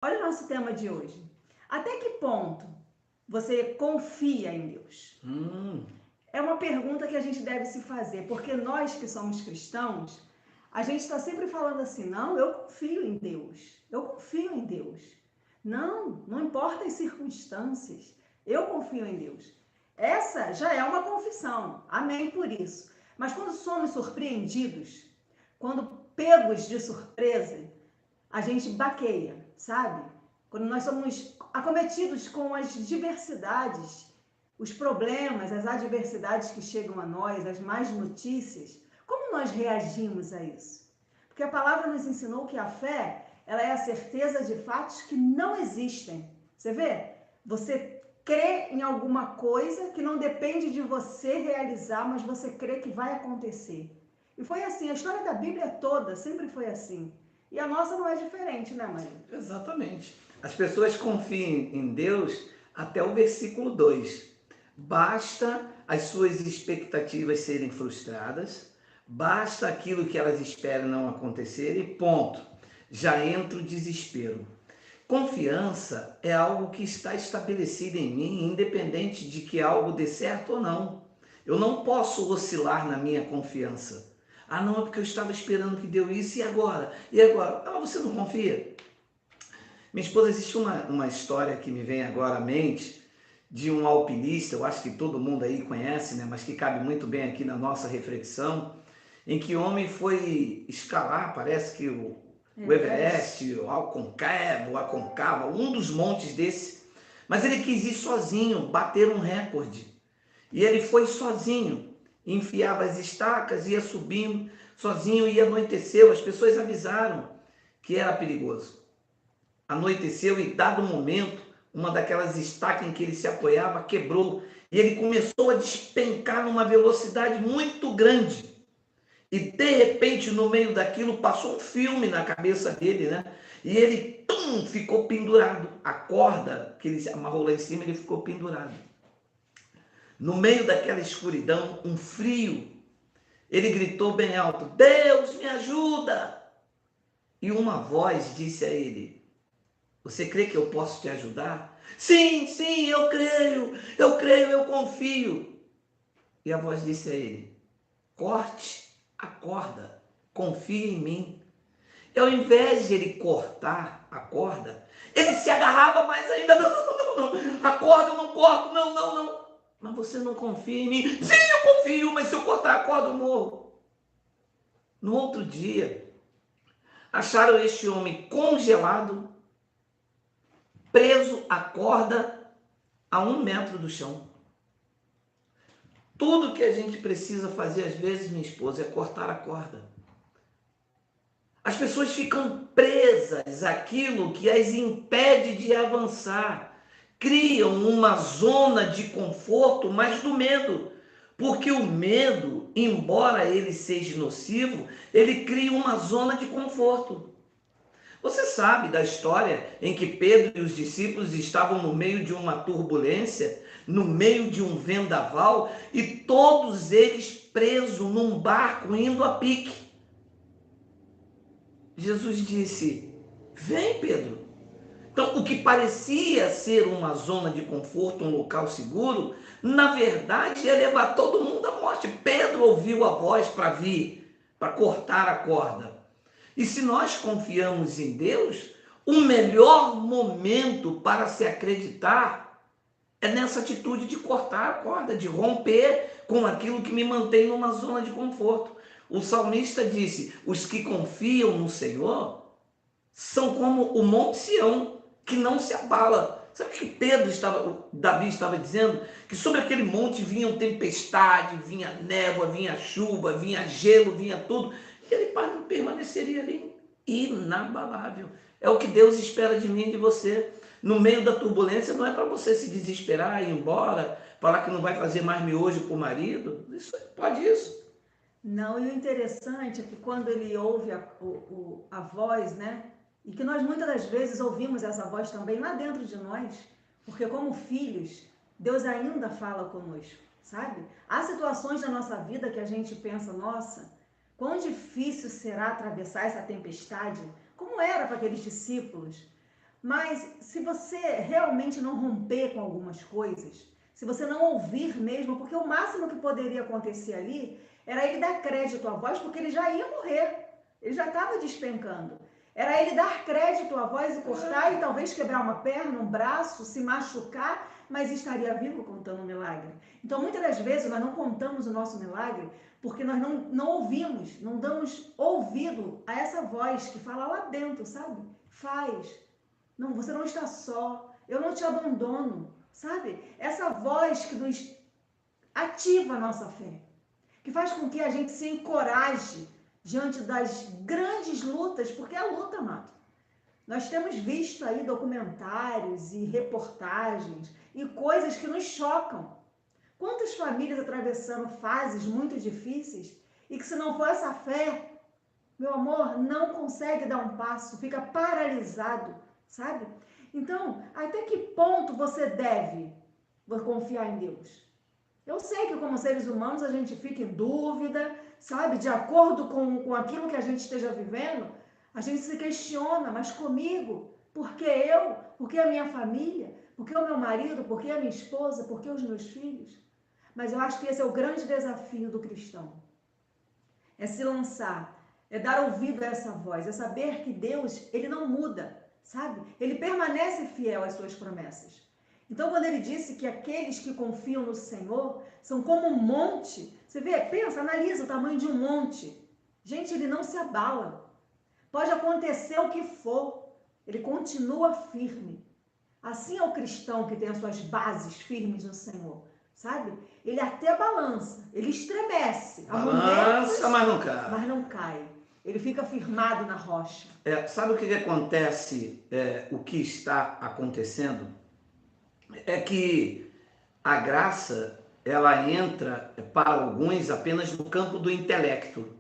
Olha o nosso tema de hoje. Até que ponto você confia em Deus? É uma pergunta que a gente deve se fazer, porque nós que somos cristãos, a gente está sempre falando assim, não, eu confio em Deus, eu confio em Deus. Não, não importa as circunstâncias, eu confio em Deus. Essa já é uma confissão, amém por isso. Mas quando somos surpreendidos, quando pegos de surpresa, a gente baqueia, sabe? Quando nós somos acometidos com as diversidades, os problemas, as adversidades que chegam a nós, as más notícias, como nós reagimos a isso? Porque a palavra nos ensinou que a fé, ela é a certeza de fatos que não existem. Você vê? Você crê em alguma coisa que não depende de você realizar, mas você crê que vai acontecer. E foi assim, a história da Bíblia toda sempre foi assim. E a nossa não é diferente, né, Maria? Exatamente. As pessoas confiam em Deus até o versículo 2. Basta as suas expectativas serem frustradas, basta aquilo que elas esperam não acontecer e ponto. Já entra o desespero. Confiança é algo que está estabelecido em mim, independente de que algo dê certo ou não. Eu não posso oscilar na minha confiança. Ah, não, é porque eu estava esperando que deu isso e agora? E agora? Ah, você não confia? Minha esposa, existe uma história que me vem agora à mente de um alpinista, eu acho que todo mundo aí conhece, né? Mas que cabe muito bem aqui na nossa reflexão, em que o homem foi escalar, parece que o Everest, o Aconcagua, um dos montes desse, mas ele quis ir sozinho, bater um recorde. E ele foi sozinho, enfiava as estacas, ia subindo sozinho e anoiteceu. As pessoas avisaram que era perigoso. Anoiteceu e, dado momento, uma daquelas estacas em que ele se apoiava quebrou e ele começou a despencar numa velocidade muito grande. E, de repente, no meio daquilo, passou um filme na cabeça dele, né? E ele ficou pendurado. A corda que ele se amarrou lá em cima, ele ficou pendurado. No meio daquela escuridão, um frio, ele gritou bem alto: Deus, me ajuda! E uma voz disse a ele: Você crê que eu posso te ajudar? Sim, sim, eu creio, eu confio. E a voz disse a ele: Corte a corda, confie em mim. E ao invés de ele cortar a corda, ele se agarrava mais ainda. Não, não, não, não, a corda eu não corto, não, não, não. Mas você não confia em mim? Sim, eu confio, mas se eu cortar a corda eu morro. No outro dia, acharam este homem congelado, preso à corda a 1 metro do chão. Tudo que a gente precisa fazer, às vezes, minha esposa, é cortar a corda. As pessoas ficam presas àquilo que as impede de avançar. Criam uma zona de conforto, mas do medo. Porque o medo, embora ele seja nocivo, ele cria uma zona de conforto. Você sabe da história em que Pedro e os discípulos estavam no meio de uma turbulência, no meio de um vendaval, e todos eles presos num barco indo a pique. Jesus disse: Vem, Pedro. Então, o que parecia ser uma zona de conforto, um local seguro, na verdade ia levar todo mundo à morte. Pedro ouviu a voz para vir, para cortar a corda. E se nós confiamos em Deus, o melhor momento para se acreditar é nessa atitude de cortar a corda, de romper com aquilo que me mantém numa zona de conforto. O salmista disse: os que confiam no Senhor são como o Monte Sião, que não se abala. Sabe o que Davi estava dizendo? Que sobre aquele monte vinha tempestade, vinha névoa, vinha chuva, vinha gelo, vinha tudo. E ele permaneceria ali inabalável. É o que Deus espera de mim e de você. No meio da turbulência, não é para você se desesperar, ir embora, falar que não vai fazer mais miojo para o marido. Isso pode isso. Não, e o interessante é que quando ele ouve a voz, né? E que nós muitas das vezes ouvimos essa voz também lá dentro de nós, porque como filhos, Deus ainda fala conosco, sabe? Há situações da nossa vida que a gente pensa, nossa, quão difícil será atravessar essa tempestade, como era para aqueles discípulos. Mas se você realmente não romper com algumas coisas, se você não ouvir mesmo, porque o máximo que poderia acontecer ali era ele dar crédito à voz, porque ele já ia morrer, ele já estava despencando. Era ele dar crédito à voz e cortar e talvez quebrar uma perna, um braço, se machucar, mas estaria vivo contando um milagre. Então, muitas das vezes, nós não contamos o nosso milagre porque nós não ouvimos, não damos ouvido a essa voz que fala lá dentro, sabe? Faz. Não, você não está só. Eu não te abandono, sabe? Essa voz que nos ativa a nossa fé, que faz com que a gente se encoraje diante das grandes lutas, porque é luta, amado. Nós temos visto aí documentários e reportagens e coisas que nos chocam. Quantas famílias atravessando fases muito difíceis e que se não for essa fé, meu amor, não consegue dar um passo, fica paralisado, sabe? Então, até que ponto você deve confiar em Deus? Eu sei que como seres humanos a gente fica em dúvida, sabe? De acordo com aquilo que a gente esteja vivendo, a gente se questiona, mas comigo? Por que eu? Por que a minha família? Por que o meu marido? Por que a minha esposa? Por que os meus filhos? Mas eu acho que esse é o grande desafio do cristão. É se lançar, é dar ouvido a essa voz, é saber que Deus, ele não muda, sabe? Ele permanece fiel às suas promessas. Então, quando ele disse que aqueles que confiam no Senhor são como um monte, você vê, pensa, analisa o tamanho de um monte. Gente, ele não se abala. Pode acontecer o que for, ele continua firme. Assim é o cristão que tem as suas bases firmes no Senhor, sabe? Ele até balança, ele estremece. Balança, mas não cai. Mas não cai. Ele fica firmado na rocha. Sabe o que acontece, o que está acontecendo? É que a graça, ela entra para alguns apenas no campo do intelecto.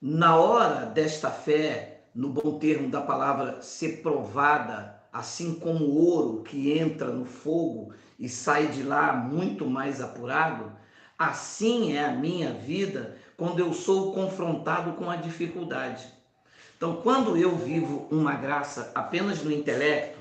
Na hora desta fé, no bom termo da palavra, ser provada, assim como o ouro que entra no fogo e sai de lá muito mais apurado, assim é a minha vida quando eu sou confrontado com a dificuldade. Então, quando eu vivo uma graça apenas no intelecto,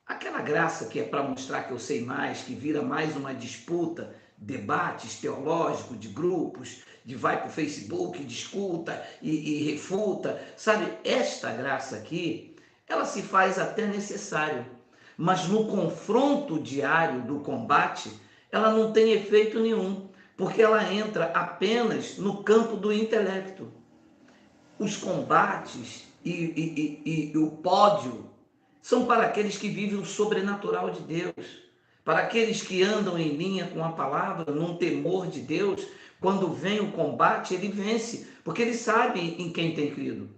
aquela graça que é para mostrar que eu sei mais, que vira mais uma disputa, debates teológicos de grupos, de vai para o Facebook, discuta e refuta, sabe? Esta graça aqui, ela se faz até necessário, mas no confronto diário do combate, ela não tem efeito nenhum, porque ela entra apenas no campo do intelecto. Os combates e o pódio são para aqueles que vivem o sobrenatural de Deus, para aqueles que andam em linha com a palavra, num temor de Deus. Quando vem o combate, ele vence, porque ele sabe em quem tem crido.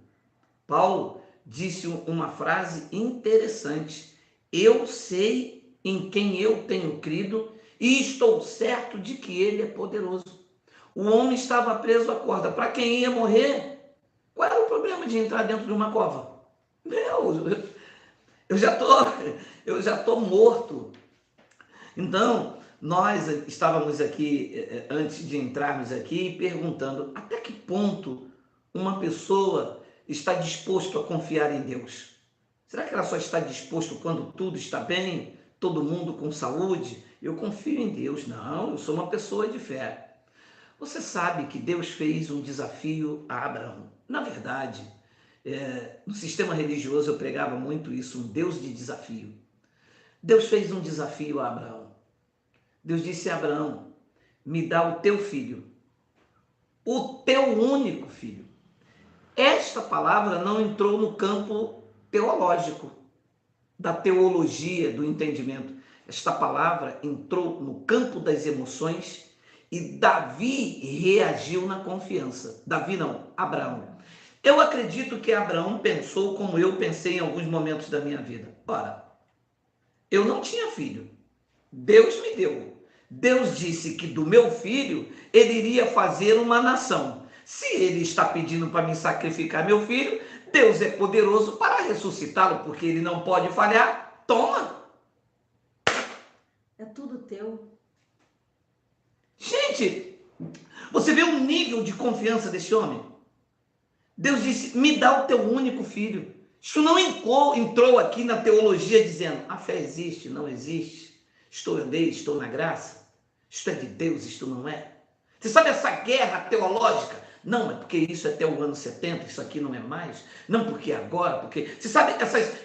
Paulo disse uma frase interessante: eu sei em quem eu tenho crido e estou certo de que ele é poderoso. O homem estava preso à corda. Para quem ia morrer, qual era o problema de entrar dentro de uma cova? Eu já tô morto. Então, nós estávamos aqui, antes de entrarmos aqui, perguntando até que ponto uma pessoa está disposto a confiar em Deus. Será que ela só está disposto quando tudo está bem, todo mundo com saúde? Eu confio em Deus. Não, eu sou uma pessoa de fé. Você sabe que Deus fez um desafio a Abraão. Na verdade, no sistema religioso eu pregava muito isso, um Deus de desafio. Deus fez um desafio a Abraão. Deus disse a Abraão: me dá o teu filho, o teu único filho. Esta palavra não entrou no campo teológico, da teologia, do entendimento. Esta palavra entrou no campo das emoções e Davi reagiu na confiança. Davi não, Abraão. Eu acredito que Abraão pensou como eu pensei em alguns momentos da minha vida. Ora, eu não tinha filho. Deus me deu. Deus disse que do meu filho ele iria fazer uma nação. Se ele está pedindo para me sacrificar meu filho, Deus é poderoso para ressuscitá-lo, porque ele não pode falhar. Toma! É tudo teu. Gente, você vê o nível de confiança desse homem? Deus disse: me dá o teu único filho. Isso não entrou aqui na teologia dizendo a fé existe, não existe, estou em lei, estou na graça, isto é de Deus, isto não é. Você sabe essa guerra teológica? Não, é porque isso é até o ano 70, isso aqui não é mais. Não, porque agora, porque... Você sabe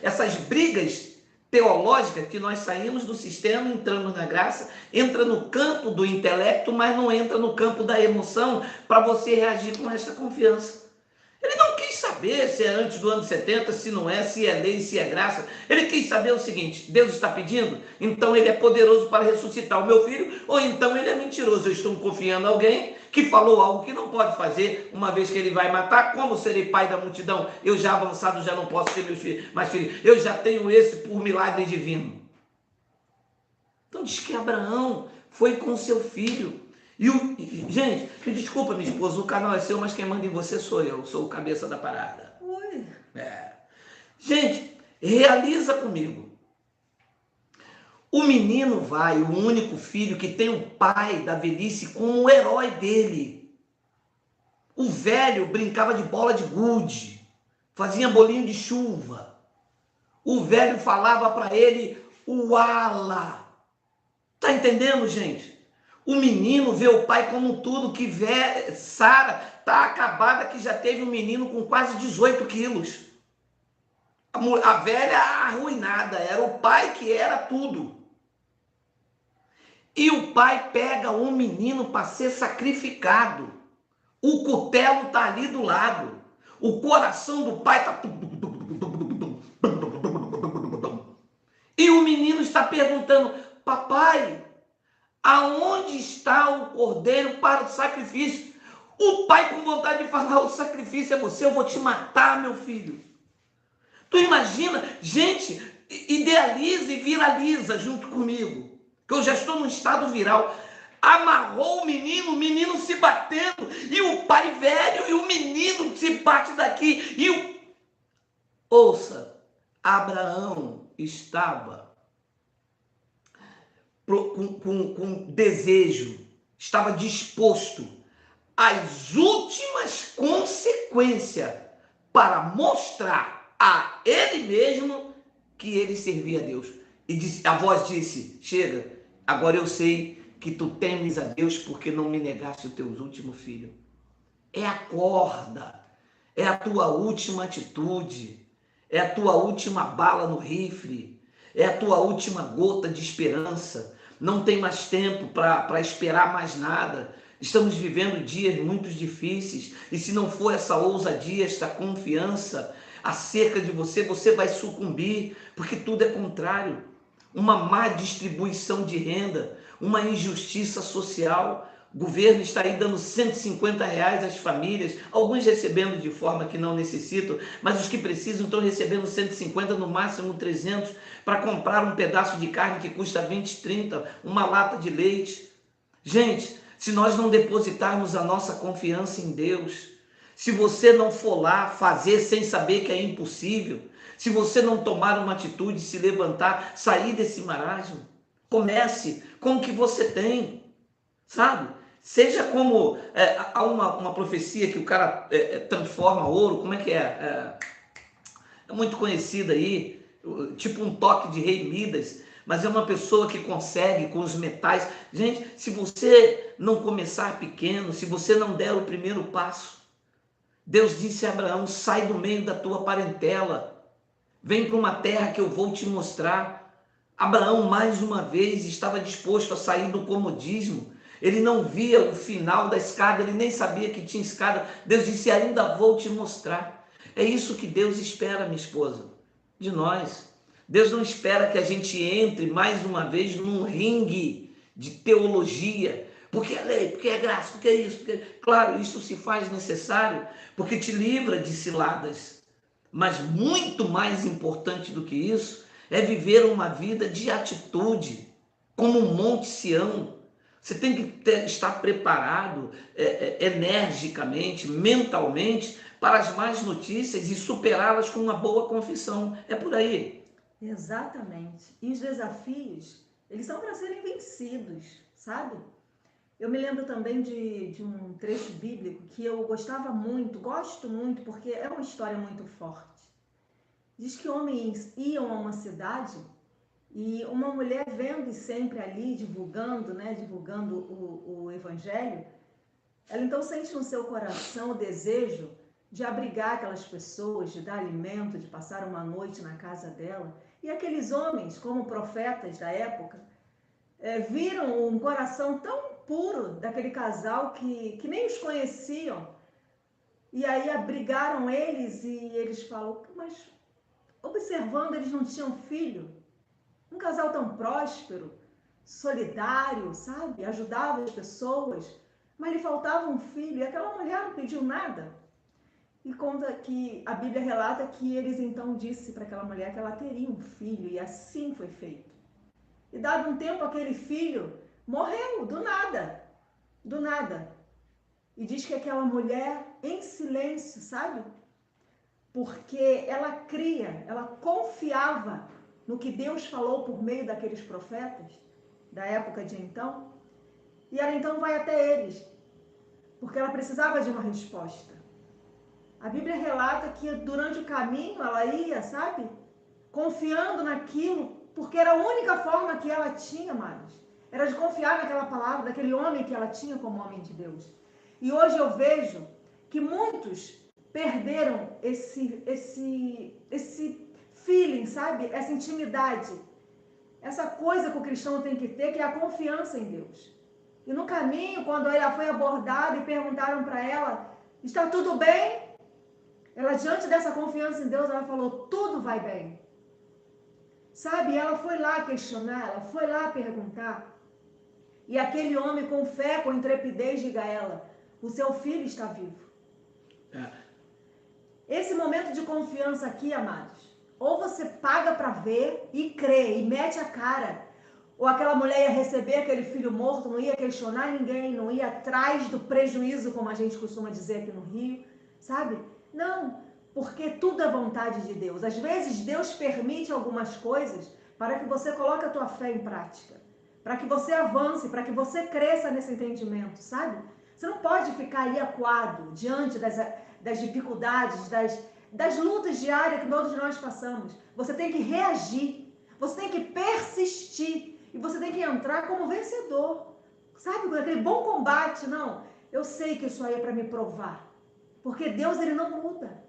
essas brigas teológicas que nós saímos do sistema, entramos na graça, entra no campo do intelecto, mas não entra no campo da emoção para você reagir com esta confiança. Ele não quis saber se é antes do ano 70, se não é, se é lei, se é graça. Ele quis saber o seguinte: Deus está pedindo, então ele é poderoso para ressuscitar o meu filho, ou então ele é mentiroso. Eu estou confiando em alguém que falou algo que não pode fazer, uma vez que ele vai matar. Como serei pai da multidão? Eu já avançado, já não posso ter meus filhos, mas filho, eu já tenho esse por milagre divino. Então diz que Abraão foi com seu filho. Gente, me desculpa, minha esposa, o canal é seu, mas quem manda em você sou eu, sou o cabeça da parada. Ui. Gente, realiza comigo. O menino vai, o único filho que tem o pai da velhice como o herói dele. O velho brincava de bola de gude, fazia bolinho de chuva. O velho falava para ele o ala. Tá entendendo, gente? O menino vê o pai como tudo, que Sara está acabada, que já teve um menino com quase 18 quilos. A velha arruinada, era o pai que era tudo. E o pai pega um menino para ser sacrificado. O cutelo está ali do lado. O coração do pai está... E o menino está perguntando: papai, aonde está o cordeiro para o sacrifício? O pai com vontade de falar: o sacrifício é você, eu vou te matar, meu filho. Tu imagina? Gente, idealiza e viraliza junto comigo, que eu já estou num estado viral. Amarrou o menino se batendo, e o pai velho, e o menino se bate daqui, Ouça, Abraão estava com desejo, estava disposto às últimas consequências para mostrar a ele mesmo que ele servia a Deus. E a voz disse: chega, agora eu sei que tu temes a Deus porque não me negaste o teu último filho. É a corda, é a tua última atitude, é a tua última bala no rifle, é a tua última gota de esperança. Não tem mais tempo para esperar mais nada. Estamos vivendo dias muito difíceis, e se não for essa ousadia, esta confiança acerca de você, você vai sucumbir, porque tudo é contrário. Uma má distribuição de renda, uma injustiça social. O governo está aí dando R$150 às famílias, alguns recebendo de forma que não necessitam, mas os que precisam estão recebendo 150, no máximo 300, para comprar um pedaço de carne que custa 20, 30, uma lata de leite. Gente, se nós não depositarmos a nossa confiança em Deus, se você não for lá fazer sem saber que é impossível, se você não tomar uma atitude, se levantar, sair desse marasmo, comece com o que você tem, sabe? Seja como há uma profecia que o cara transforma ouro, como é que é? É muito conhecida aí, tipo um toque de rei Midas, mas é uma pessoa que consegue com os metais. Gente, se você não começar pequeno, se você não der o primeiro passo, Deus disse a Abraão: sai do meio da tua parentela, vem para uma terra que eu vou te mostrar. Abraão, mais uma vez, estava disposto a sair do comodismo. Ele não via o final da escada, ele nem sabia que tinha escada. Deus disse: ainda vou te mostrar. É isso que Deus espera, minha esposa, de nós. Deus não espera que a gente entre mais uma vez num ringue de teologia, porque é lei, porque é graça, porque é isso. Porque... Claro, isso se faz necessário, porque te livra de ciladas. Mas muito mais importante do que isso é viver uma vida de atitude, como um Monte Sião. Você tem que estar preparado energicamente, mentalmente, para as más notícias e superá-las com uma boa confissão. É por aí. Exatamente. E os desafios, eles são para serem vencidos, sabe? Eu me lembro também de um trecho bíblico que eu gostava muito, gosto muito, porque é uma história muito forte. Diz que homens iam a uma cidade e uma mulher vendo sempre ali, divulgando, né, divulgando o evangelho, ela então sente no seu coração o desejo de abrigar aquelas pessoas, de dar alimento, de passar uma noite na casa dela. E aqueles homens, como profetas da época, viram um coração tão puro daquele casal que nem os conheciam. E aí abrigaram eles e eles falam, mas observando, eles não tinham filho. Um casal tão próspero, solidário, sabe? Ajudava as pessoas, mas lhe faltava um filho. E aquela mulher não pediu nada. E conta que a Bíblia relata que eles então disse para aquela mulher que ela teria um filho, e assim foi feito. E dado um tempo, aquele filho morreu, do nada, do nada. E diz que aquela mulher, em silêncio, sabe? Porque ela cria, ela confiava no que Deus falou por meio daqueles profetas, da época de então. E ela então vai até eles, porque ela precisava de uma resposta. A Bíblia relata que durante o caminho ela ia, sabe? Confiando naquilo, porque era a única forma que ela tinha, amados. Era de confiar naquela palavra, daquele homem que ela tinha como homem de Deus. E hoje eu vejo que muitos perderam esse feeling, sabe? Essa intimidade. Essa coisa que o cristão tem que ter, que é a confiança em Deus. E no caminho, quando ela foi abordada e perguntaram para ela, está tudo bem? Ela, diante dessa confiança em Deus, ela falou, tudo vai bem. Sabe, ela foi lá questionar, ela foi lá perguntar. E aquele homem com fé, com intrepidez, diga a ela, o seu filho está vivo. Esse momento de confiança aqui, amados, ou você paga para ver e crê, e mete a cara, ou aquela mulher ia receber aquele filho morto, não ia questionar ninguém, não ia atrás do prejuízo, como a gente costuma dizer aqui no Rio, sabe? Não, porque tudo é vontade de Deus. Às vezes Deus permite algumas coisas para que você coloque a tua fé em prática, para que você avance, para que você cresça nesse entendimento, sabe? Você não pode ficar ali acuado diante das dificuldades, das lutas diárias que todos nós passamos. Você tem que reagir, você tem que persistir e você tem que entrar como vencedor, sabe? Aquele bom combate. Não, eu sei que isso aí é para me provar. Porque Deus, ele não muda.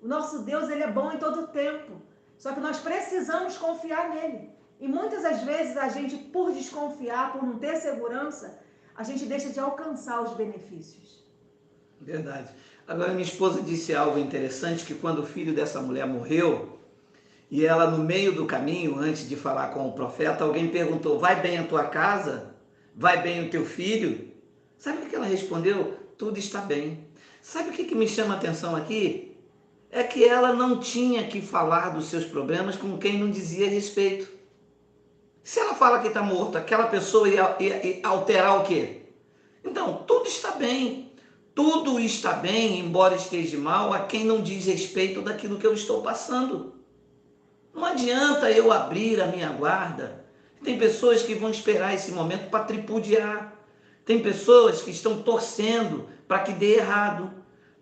O nosso Deus, ele é bom em todo o tempo. Só que nós precisamos confiar nele. E muitas das vezes a gente, por desconfiar, por não ter segurança, a gente deixa de alcançar os benefícios. Verdade. Agora, minha esposa disse algo interessante, que quando o filho dessa mulher morreu, e ela no meio do caminho, antes de falar com o profeta, alguém perguntou, vai bem a tua casa? Vai bem o teu filho? Sabe o que ela respondeu? Tudo está bem. Sabe o que me chama a atenção aqui? É que ela não tinha que falar dos seus problemas com quem não dizia respeito. Se ela fala que está morta, aquela pessoa ia alterar o quê? Então, tudo está bem. Tudo está bem, embora esteja mal, a quem não diz respeito daquilo que eu estou passando. Não adianta eu abrir a minha guarda. Tem pessoas que vão esperar esse momento para tripudiar. Tem pessoas que estão torcendo para que dê errado.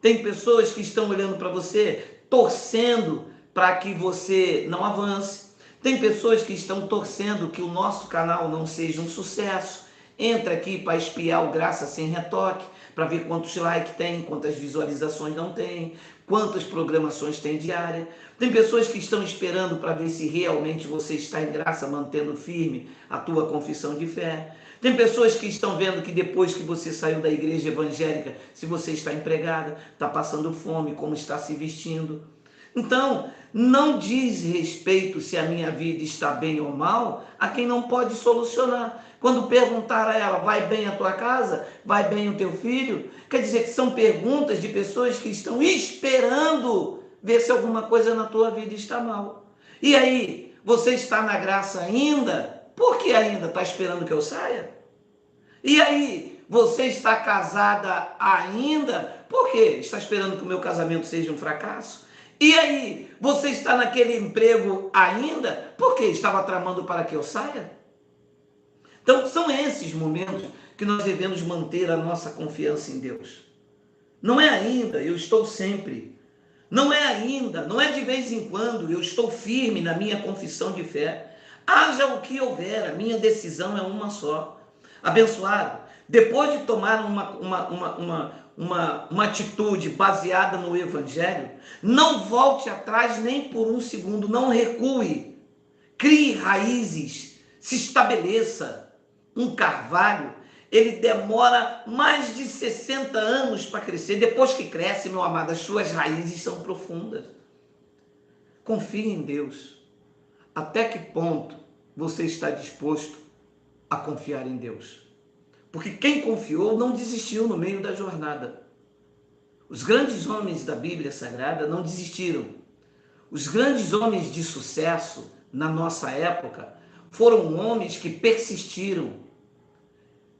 Tem pessoas que estão olhando para você, torcendo para que você não avance. Tem pessoas que estão torcendo que o nosso canal não seja um sucesso. Entra aqui para espiar o Graça Sem Retoque, para ver quantos likes tem, quantas visualizações não tem, quantas programações tem diária. Tem pessoas que estão esperando para ver se realmente você está em graça, mantendo firme a tua confissão de fé. Tem pessoas que estão vendo que depois que você saiu da igreja evangélica, se você está empregada, está passando fome, como está se vestindo. Então, não diz respeito se a minha vida está bem ou mal a quem não pode solucionar. Quando perguntar a ela, vai bem a tua casa? Vai bem o teu filho? Quer dizer que são perguntas de pessoas que estão esperando ver se alguma coisa na tua vida está mal. E aí, você está na graça ainda? Por que ainda? Está esperando que eu saia? E aí, você está casada ainda? Por quê? Está esperando que o meu casamento seja um fracasso? E aí, você está naquele emprego ainda? Por quê? Estava tramando para que eu saia? Então, são esses momentos que nós devemos manter a nossa confiança em Deus. Não é ainda, eu estou sempre. Não é ainda, não é de vez em quando. Eu estou firme na minha confissão de fé. Haja o que houver, a minha decisão é uma só. Abençoado, depois de tomar uma atitude baseada no Evangelho, não volte atrás nem por um segundo, não recue. Crie raízes, se estabeleça. Um carvalho, ele demora mais de 60 anos para crescer. Depois que cresce, meu amado, as suas raízes são profundas. Confie em Deus. Até que ponto você está disposto a confiar em Deus? Porque quem confiou não desistiu no meio da jornada. Os grandes homens da Bíblia Sagrada não desistiram. Os grandes homens de sucesso na nossa época foram homens que persistiram.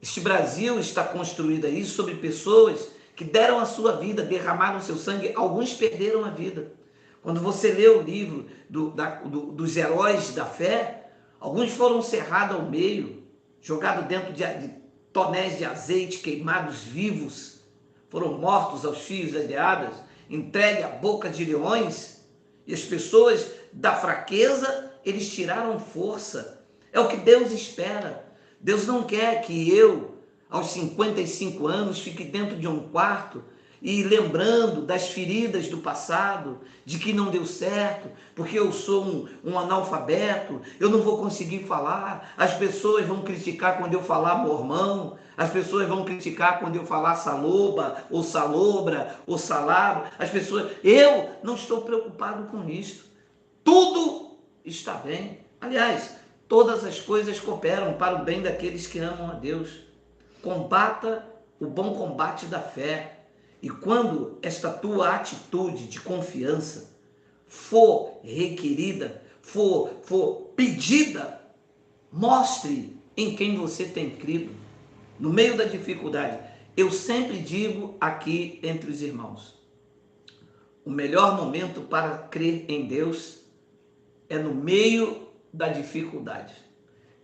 Este Brasil está construído aí sobre pessoas que deram a sua vida, derramaram seu sangue, alguns perderam a vida. Quando você lê o livro dos heróis da fé, alguns foram cerrados ao meio, jogados dentro de tonéis de azeite, queimados vivos, foram mortos aos fios das meadas, entregues à boca de leões, e as pessoas da fraqueza, eles tiraram força. É o que Deus espera. Deus não quer que eu, aos 55 anos, fique dentro de um quarto e lembrando das feridas do passado, de que não deu certo, porque eu sou um analfabeto, eu não vou conseguir falar, as pessoas vão criticar quando eu falar mormão, as pessoas vão criticar quando eu falar saloba, ou salobra, ou salabo, eu não estou preocupado com isso. Tudo está bem. Aliás, todas as coisas cooperam para o bem daqueles que amam a Deus. Combata o bom combate da fé. E quando esta tua atitude de confiança for requerida, for pedida, mostre em quem você tem crido. No meio da dificuldade, eu sempre digo aqui entre os irmãos, o melhor momento para crer em Deus é no meio da dificuldade.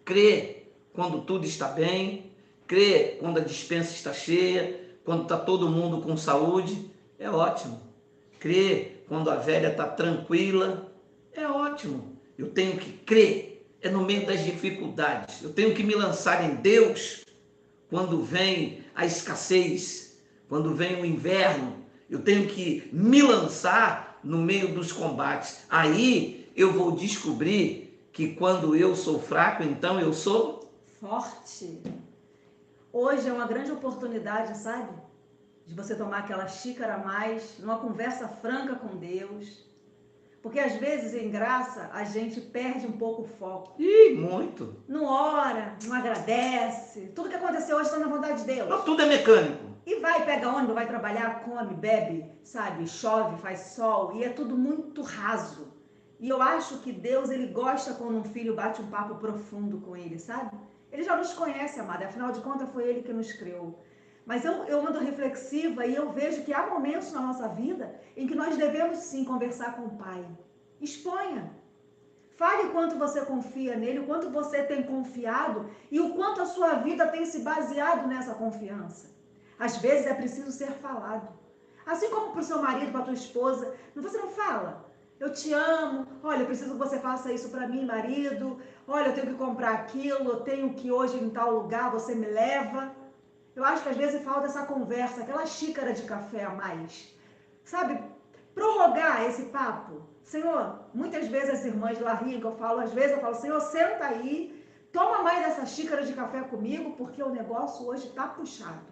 Crê quando tudo está bem, crê quando a despensa está cheia, quando está todo mundo com saúde, é ótimo. Crê quando a velha está tranquila, é ótimo. Eu tenho que crer, é no meio das dificuldades. Eu tenho que me lançar em Deus quando vem a escassez, quando vem o inverno. Eu tenho que me lançar no meio dos combates. Aí eu vou descobrir que quando eu sou fraco, então eu sou forte. Hoje é uma grande oportunidade, sabe? De você tomar aquela xícara a mais, numa conversa franca com Deus. Porque às vezes, em graça, a gente perde um pouco o foco. Ih, muito. Não ora, não agradece. Tudo que aconteceu hoje está na vontade de Deus. Não, tudo é mecânico. E vai, pega ônibus, vai trabalhar, come, bebe, sabe? Chove, faz sol. E é tudo muito raso. E eu acho que Deus, ele gosta quando um filho bate um papo profundo com ele, sabe? Ele já nos conhece, amada. Afinal de contas, foi ele que nos criou. Mas eu ando reflexiva e eu vejo que há momentos na nossa vida em que nós devemos sim conversar com o Pai. Exponha. Fale o quanto você confia nele, o quanto você tem confiado e o quanto a sua vida tem se baseado nessa confiança. Às vezes é preciso ser falado. Assim como para o seu marido, para a tua esposa, você não fala. Eu te amo, olha, eu preciso que você faça isso para mim, marido. Olha, eu tenho que comprar aquilo, eu tenho que hoje ir em tal lugar, você me leva. Eu acho que às vezes falta essa conversa, aquela xícara de café a mais. Sabe, prorrogar esse papo. Senhor, muitas vezes as irmãs lá riem que eu falo, às vezes eu falo, Senhor, senta aí, toma mais essa xícara de café comigo, porque o negócio hoje está puxado.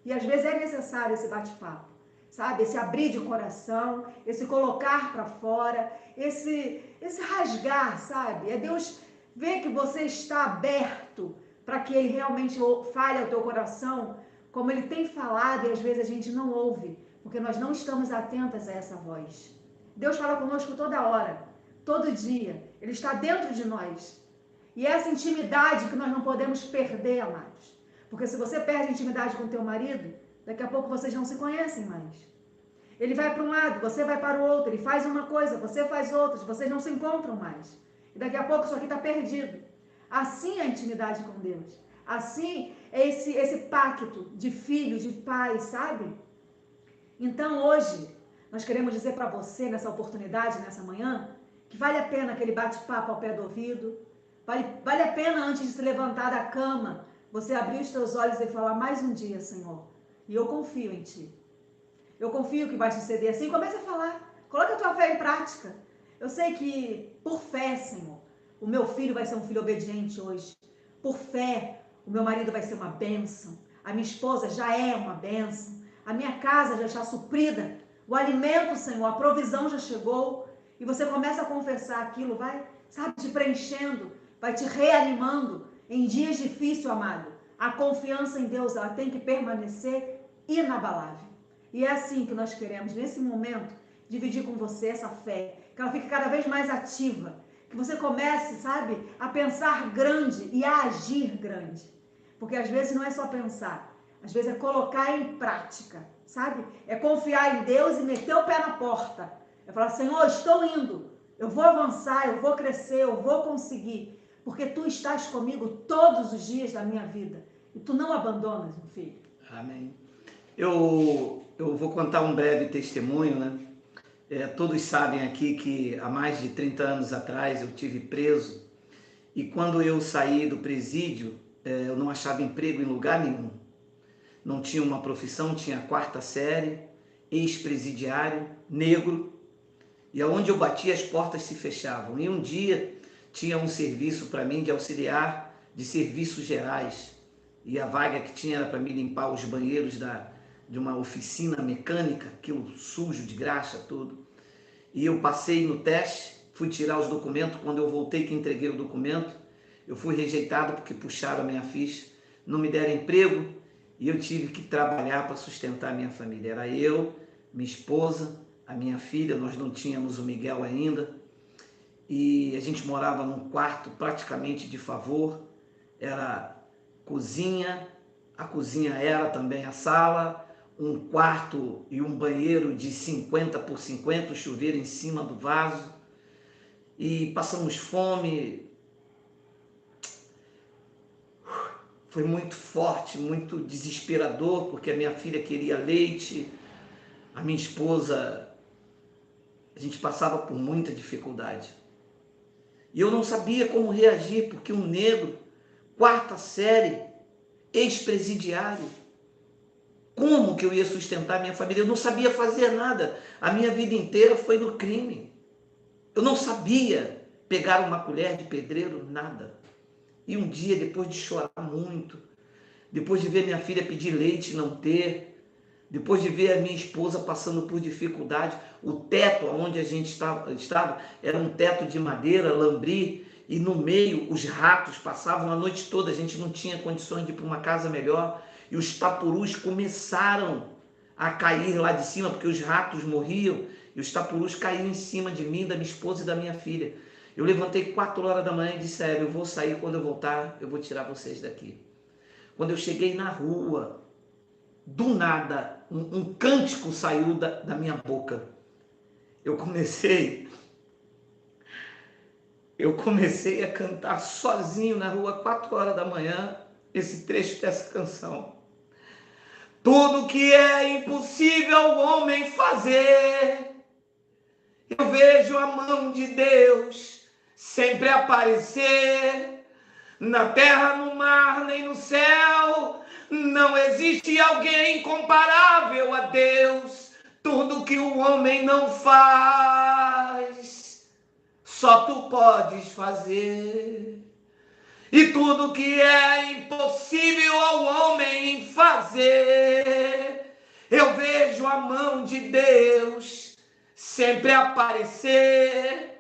E às vezes é necessário esse bate-papo. Sabe, esse abrir de coração, esse colocar para fora, esse rasgar, sabe? É Deus ver que você está aberto para que Ele realmente fale ao teu coração, como Ele tem falado e às vezes a gente não ouve, porque nós não estamos atentas a essa voz. Deus fala conosco toda hora, todo dia. Ele está dentro de nós. E essa intimidade que nós não podemos perder, amados. Porque se você perde a intimidade com o teu marido, daqui a pouco vocês não se conhecem mais. Ele vai para um lado, você vai para o outro, ele faz uma coisa, você faz outra, vocês não se encontram mais. E daqui a pouco isso aqui está perdido. Assim é a intimidade com Deus. Assim é esse pacto de filho, de pai, sabe? Então hoje, Nós queremos dizer para você, nessa oportunidade, nessa manhã, que vale a pena aquele bate-papo ao pé do ouvido, vale a pena, antes de se levantar da cama, você abrir os teus olhos e falar: mais um dia, Senhor, e eu confio em Ti. Eu confio que vai suceder assim. Comece a falar, coloca a tua fé em prática. Eu sei que, por fé, Senhor, o meu filho vai ser um filho obediente hoje. Por fé, o meu marido vai ser uma bênção. A minha esposa já é uma bênção. A minha casa já está suprida. O alimento, Senhor, a provisão já chegou. E você começa a confessar aquilo, vai, sabe, te preenchendo, vai te reanimando. Em dias difíceis, amado, a confiança em Deus, ela tem que permanecer inabalável. E é assim que nós queremos, nesse momento, dividir com você essa fé, que ela fique cada vez mais ativa, que você comece, sabe, a pensar grande e a agir grande. Porque às vezes não é só pensar, às vezes é colocar em prática, sabe? É confiar em Deus e meter o pé na porta. É falar: Senhor, estou indo, eu vou avançar, eu vou crescer, eu vou conseguir, porque Tu estás comigo todos os dias da minha vida e Tu não abandonas, meu filho. Amém. Eu vou contar um breve testemunho, né? Todos sabem aqui que há mais de 30 anos atrás eu tive preso, e quando eu saí do presídio, eu não achava emprego em lugar nenhum. Não tinha uma profissão, tinha a 4ª série, ex-presidiário, negro, e aonde eu batia as portas se fechavam. E um dia tinha um serviço para mim de auxiliar de serviços gerais, e a vaga que tinha era para me limpar os banheiros de uma oficina mecânica, aquilo sujo de graxa, tudo. E eu passei no teste, fui tirar os documentos. Quando eu voltei, que entreguei o documento, eu fui rejeitado porque puxaram a minha ficha, não me deram emprego, e eu tive que trabalhar para sustentar a minha família. Era eu, minha esposa, a minha filha, nós não tínhamos o Miguel ainda, e a gente morava num quarto praticamente de favor, era cozinha, a cozinha era também a sala, um quarto e um banheiro de 50 por 50, o chuveiro em cima do vaso, e passamos fome. Foi muito forte, muito desesperador, porque a minha filha queria leite, a minha esposa, a gente passava por muita dificuldade. E eu não sabia como reagir, porque um negro, 4ª série, ex-presidiário, como que eu ia sustentar minha família? Eu não sabia fazer nada. A minha vida inteira foi no crime. Eu não sabia pegar uma colher de pedreiro, nada. E um dia, depois de chorar muito, depois de ver minha filha pedir leite e não ter, depois de ver a minha esposa passando por dificuldade, o teto onde a gente estava era um teto de madeira, lambri, e no meio os ratos passavam a noite toda, a gente não tinha condições de ir para uma casa melhor, e os tapurus começaram a cair lá de cima, porque os ratos morriam, e os tapurus caíam em cima de mim, da minha esposa e da minha filha. Eu levantei 4 horas da manhã e disse: eu vou sair, quando eu voltar, eu vou tirar vocês daqui. Quando eu cheguei na rua, do nada, um cântico saiu da minha boca. Eu comecei a cantar sozinho na rua, 4 horas da manhã, esse trecho dessa canção. Tudo que é impossível ao homem fazer, eu vejo a mão de Deus sempre aparecer. Na terra, no mar, nem no céu, não existe alguém comparável a Deus. Tudo que o homem não faz, só Tu podes fazer. E tudo que é impossível ao homem fazer, eu vejo a mão de Deus sempre aparecer.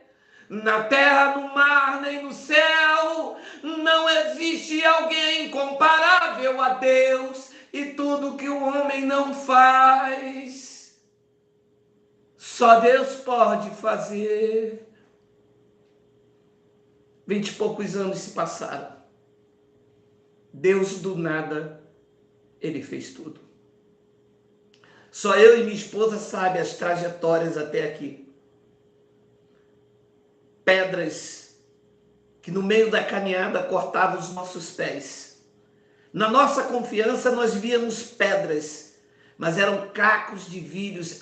Na terra, no mar, nem no céu, não existe alguém comparável a Deus. E tudo que o homem não faz, só Deus pode fazer. 20 e poucos anos se passaram. Deus do nada, Ele fez tudo. Só eu e minha esposa sabem as trajetórias até aqui. Pedras que no meio da caminhada cortavam os nossos pés. Na nossa confiança nós víamos pedras, mas eram cacos de vidros,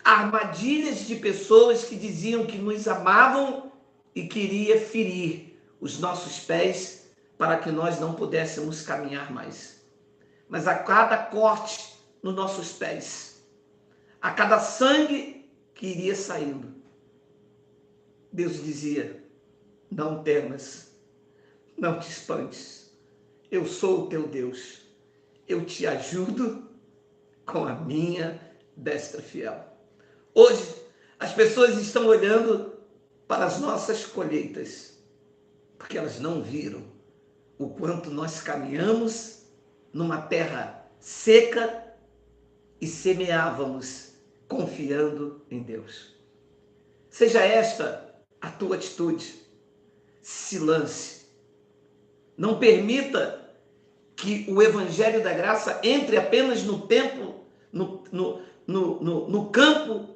armadilhas de pessoas que diziam que nos amavam e queria ferir os nossos pés para que nós não pudéssemos caminhar mais. Mas a cada corte nos nossos pés, a cada sangue que iria saindo, Deus dizia: não temas, não te espantes, eu sou o teu Deus, eu te ajudo com a minha destra fiel. Hoje, as pessoas estão olhando para as nossas colheitas, porque elas não viram o quanto nós caminhamos numa terra seca e semeávamos confiando em Deus. Seja esta a tua atitude. Se lance. Não permita que o Evangelho da Graça entre apenas no tempo, no campo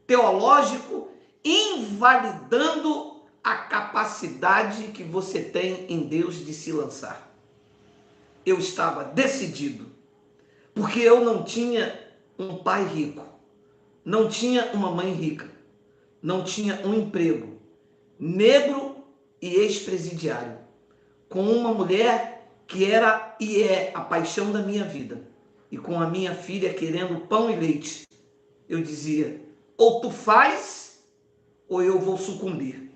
teológico, invalidando a capacidade que você tem em Deus de se lançar. Eu estava decidido, porque eu não tinha um pai rico, não tinha uma mãe rica, não tinha um emprego, negro e ex-presidiário, com uma mulher que era e é a paixão da minha vida, e com a minha filha querendo pão e leite. Eu dizia: ou tu faz, ou eu vou sucumbir.